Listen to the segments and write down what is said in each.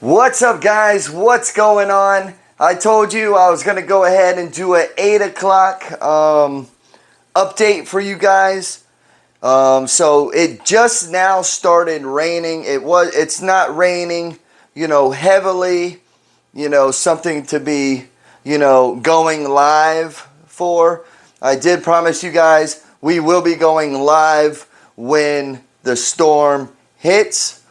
What's up, guys? What's going on? I told you I was going to go ahead and do an 8 o'clock update for you guys. So it just now started raining. It's not raining, heavily, something to be, going live for. I did promise you guys we will be going live when the storm hits.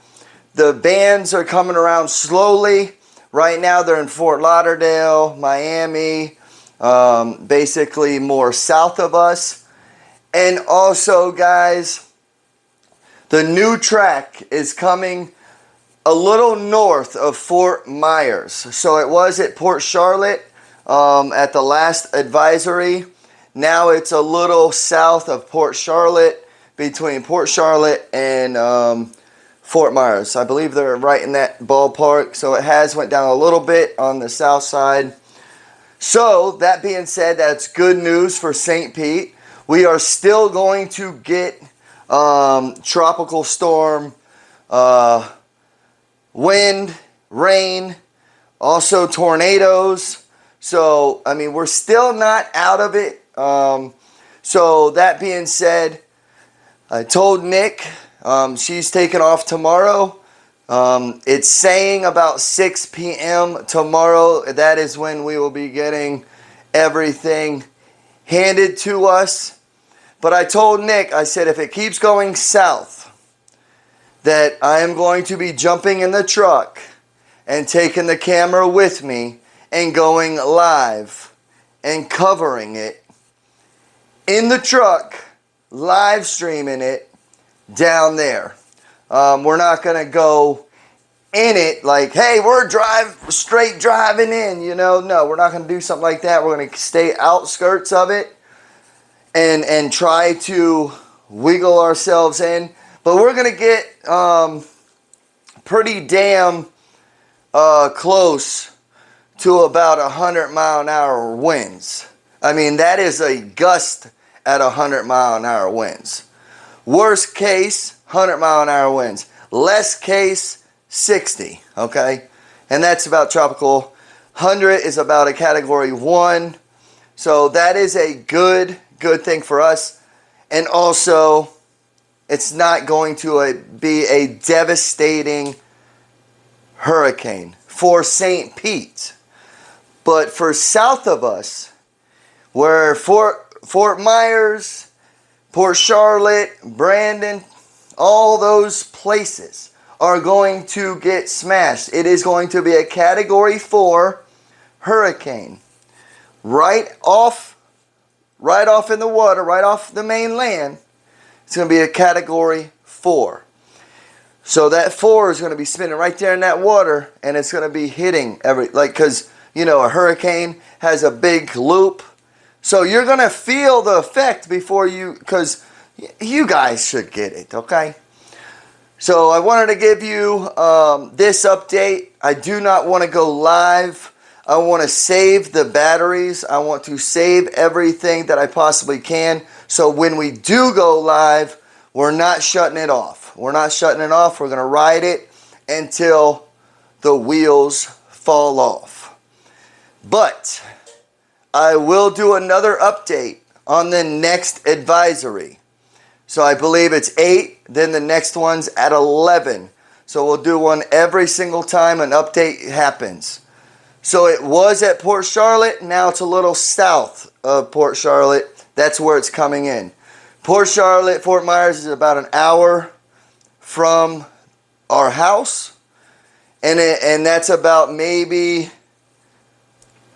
The bands are coming around slowly. Right now they're in Fort Lauderdale, Miami, basically more south of us. And also, guys, the new track is coming a little north of Fort Myers. So it was at Port Charlotte at the last advisory. Now it's a little south of Port Charlotte, between Port Charlotte and Fort Myers. I believe they're right in that ballpark. So it has went down a little bit on the south side. So that being said, that's good news for St. Pete. We are still going to get tropical storm wind, rain, also tornadoes. So, I mean, we're still not out of it. So that being said, I told Nick she's taking off tomorrow. It's saying about 6 p.m. tomorrow. That is when we will be getting everything handed to us. But I told Nick, I said, if it keeps going south, that I am going to be jumping in the truck and taking the camera with me and going live and covering it in the truck, live streaming it down there. We're not going to go in it like, hey, we're straight driving in, No, we're not going to do something like that. We're going to stay outskirts of it and try to wiggle ourselves in. But we're going to get pretty damn close to about 100-mile-an-hour winds. I mean, that is a gust at 100-mile-an-hour winds. Worst case, 100-mile-an-hour winds. Less case, 60, okay? And that's about tropical. 100 is about a category 1. So that is a good thing for us. And also, it's not going to be a devastating hurricane for St. Pete. But for south of us, where Fort Myers, Port Charlotte, Brandon, all those places are going to get smashed. It is going to be a category 4 hurricane. Right off in the water, right off the mainland, it's going to be a category 4. So that 4 is going to be spinning right there in that water, and it's going to be hitting because, a hurricane has a big loop. So you're going to feel the effect because you guys should get it, okay? So I wanted to give you this update. I do not want to go live. I want to save the batteries. I want to save everything that I possibly can. So when we do go live, we're not shutting it off. We're not shutting it off. We're going to ride it until the wheels fall off. But I will do another update on the next advisory. So I believe it's 8, then the next one's at 11. So we'll do one every single time an update happens. So it was at Port Charlotte, now it's a little south of Port Charlotte. That's where it's coming in. Port Charlotte, Fort Myers is about an hour from our house. And that's about maybe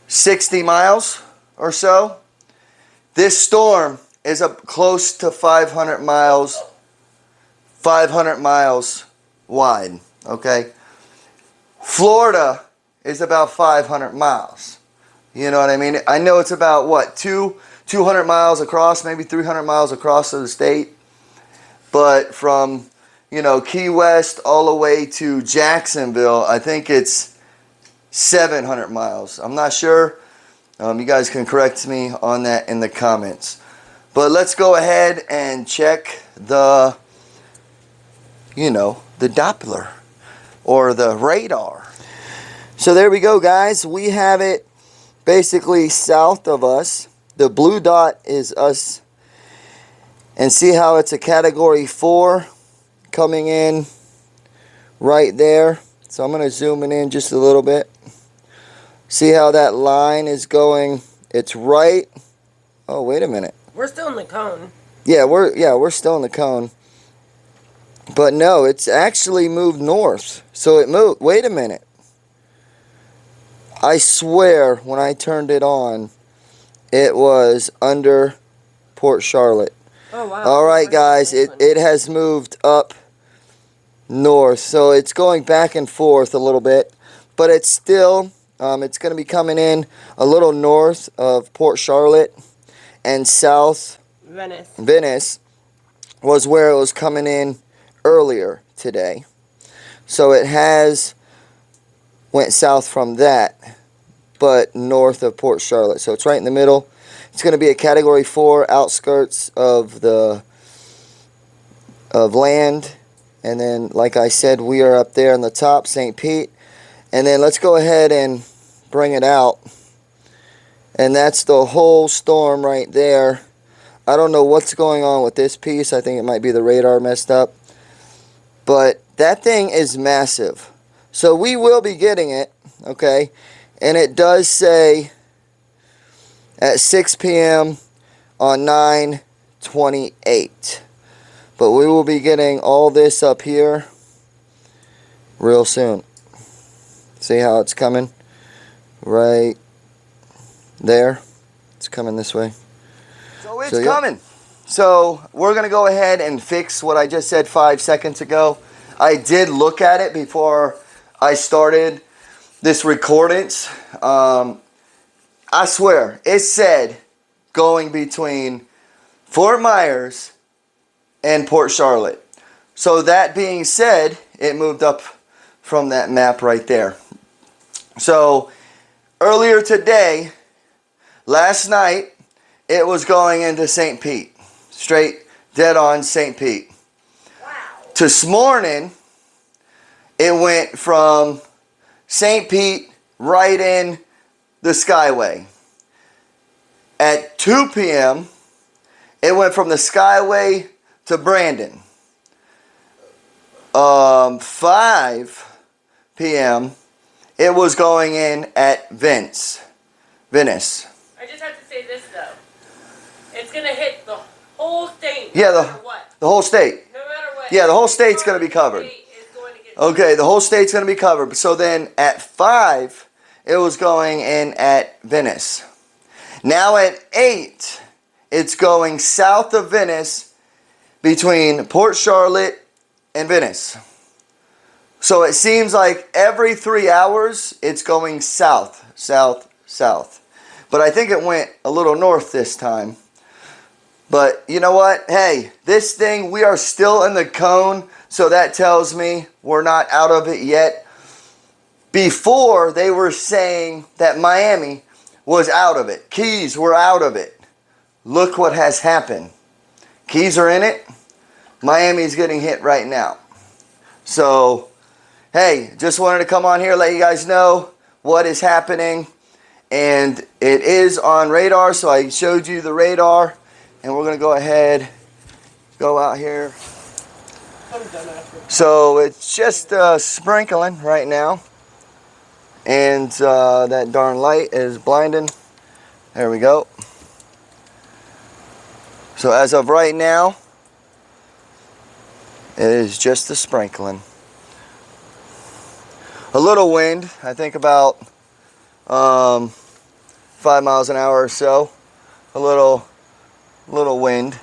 60 miles or so. This storm is up close to 500 miles wide, okay? Florida is about 500 miles. You know what I mean? I know it's about, 200 miles across, maybe 300 miles across the state. But from, Key West all the way to Jacksonville, I think it's 700 miles. I'm not sure. You guys can correct me on that in the comments. But let's go ahead and check the Doppler or the radar. So there we go, guys. We have it basically south of us. The blue dot is us. And see how it's a category 4 coming in right there. So I'm going to zoom it in just a little bit. See how that line is going? It's right. Oh, wait a minute. We're still in the cone. Yeah, we're still in the cone. But no, it's actually moved north. So it moved. Wait a minute. I swear when I turned it on, it was under Port Charlotte. Oh, wow. All right, guys, it has moved up north. So it's going back and forth a little bit. But it's still, it's going to be coming in a little north of Port Charlotte and south Venice was where it was coming in earlier today. So it has went south from that, but north of Port Charlotte. So it's right in the middle. It's going to be a category 4 outskirts of land. And then, like I said, we are up there on the top, St. Pete. And then let's go ahead and bring it out. And that's the whole storm right there. I don't know what's going on with this piece. I think it might be the radar messed up. But that thing is massive. So we will be getting it, okay? And it does say at 6 p.m. on 9/28. But we will be getting all this up here real soon. See how it's coming? Right there. It's coming this way. So it's coming. So we're going to go ahead and fix what I just said 5 seconds ago. I did look at it before I started this recordance. I swear, it said going between Fort Myers and Port Charlotte. So that being said, it moved up from that map right there. So earlier today, last night, it was going into St. Pete. Straight, dead on St. Pete. Wow. This morning, it went from St. Pete right in the Skyway. At 2 p.m., it went from the Skyway to Brandon. 5 p.m., it was going in at Venice. I just have to say this, though. It's going to hit the whole state, yeah, no matter what. The whole state. No matter what. Yeah, the whole state's going to be covered. Okay, the whole state's going to be covered. So then at 5, it was going in at Venice. Now at 8, it's going south of Venice between Port Charlotte and Venice. So it seems like every 3 hours, it's going south, south, south. But I think it went a little north this time. But you know what? Hey, this thing, we are still in the cone. So that tells me we're not out of it yet. Before, they were saying that Miami was out of it. Keys were out of it. Look what has happened. Keys are in it. Miami's getting hit right now. So, hey, just wanted to come on here, let you guys know what is happening. And it is on radar, so I showed you the radar. And we're going to go ahead, go out here. So it's just sprinkling right now. And that darn light is blinding. There we go. So as of right now, it is just a sprinkling. A little wind, I think about 5 miles an hour or so. A little wind.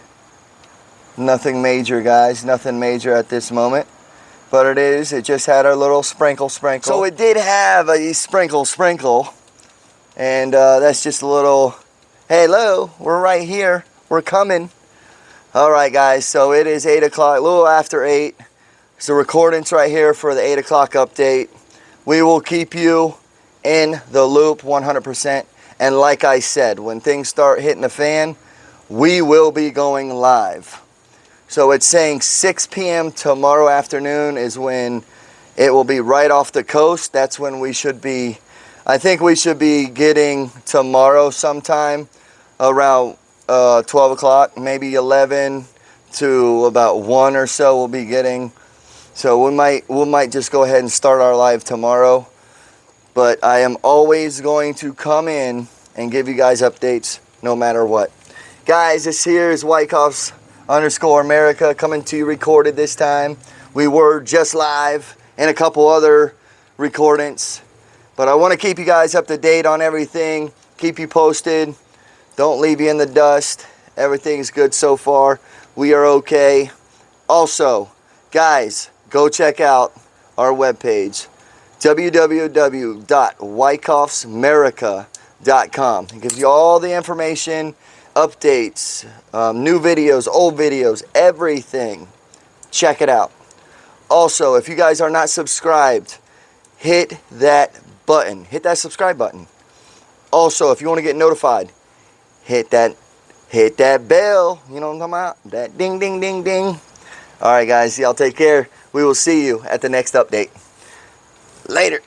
Nothing major, guys. Nothing major at this moment. But it just had our little sprinkle. So it did have a sprinkle. And that's just a little, hey, hello, we're right here. We're coming. All right, guys. So it is 8 o'clock, a little after 8. It's the recordings right here for the 8 o'clock update. We will keep you in the loop 100%. And like I said, when things start hitting the fan, we will be going live. So it's saying 6 p.m. tomorrow afternoon is when It will be right off the coast. That's when we should be, I think we should be getting tomorrow sometime around 12 o'clock, maybe 11 to about 1 or so we'll be getting. So we might just go ahead and start our live tomorrow. But I am always going to come in and give you guys updates no matter what. Guys, this here is Wykoffs_America coming to you recorded this time. We were just live and a couple other recordings. But I want to keep you guys up to date on everything. Keep you posted. Don't leave you in the dust. Everything's good so far. We are okay. Also, guys, go check out our webpage, www.WykoffsMerica.com. It gives you all the information, updates, new videos, old videos, everything. Check it out. Also, if you guys are not subscribed, hit that button. Hit that subscribe button. Also, if you want to get notified, hit that bell. You know what I'm talking about? That ding, ding, ding, ding. All right, guys. Y'all take care. We will see you at the next update. Later.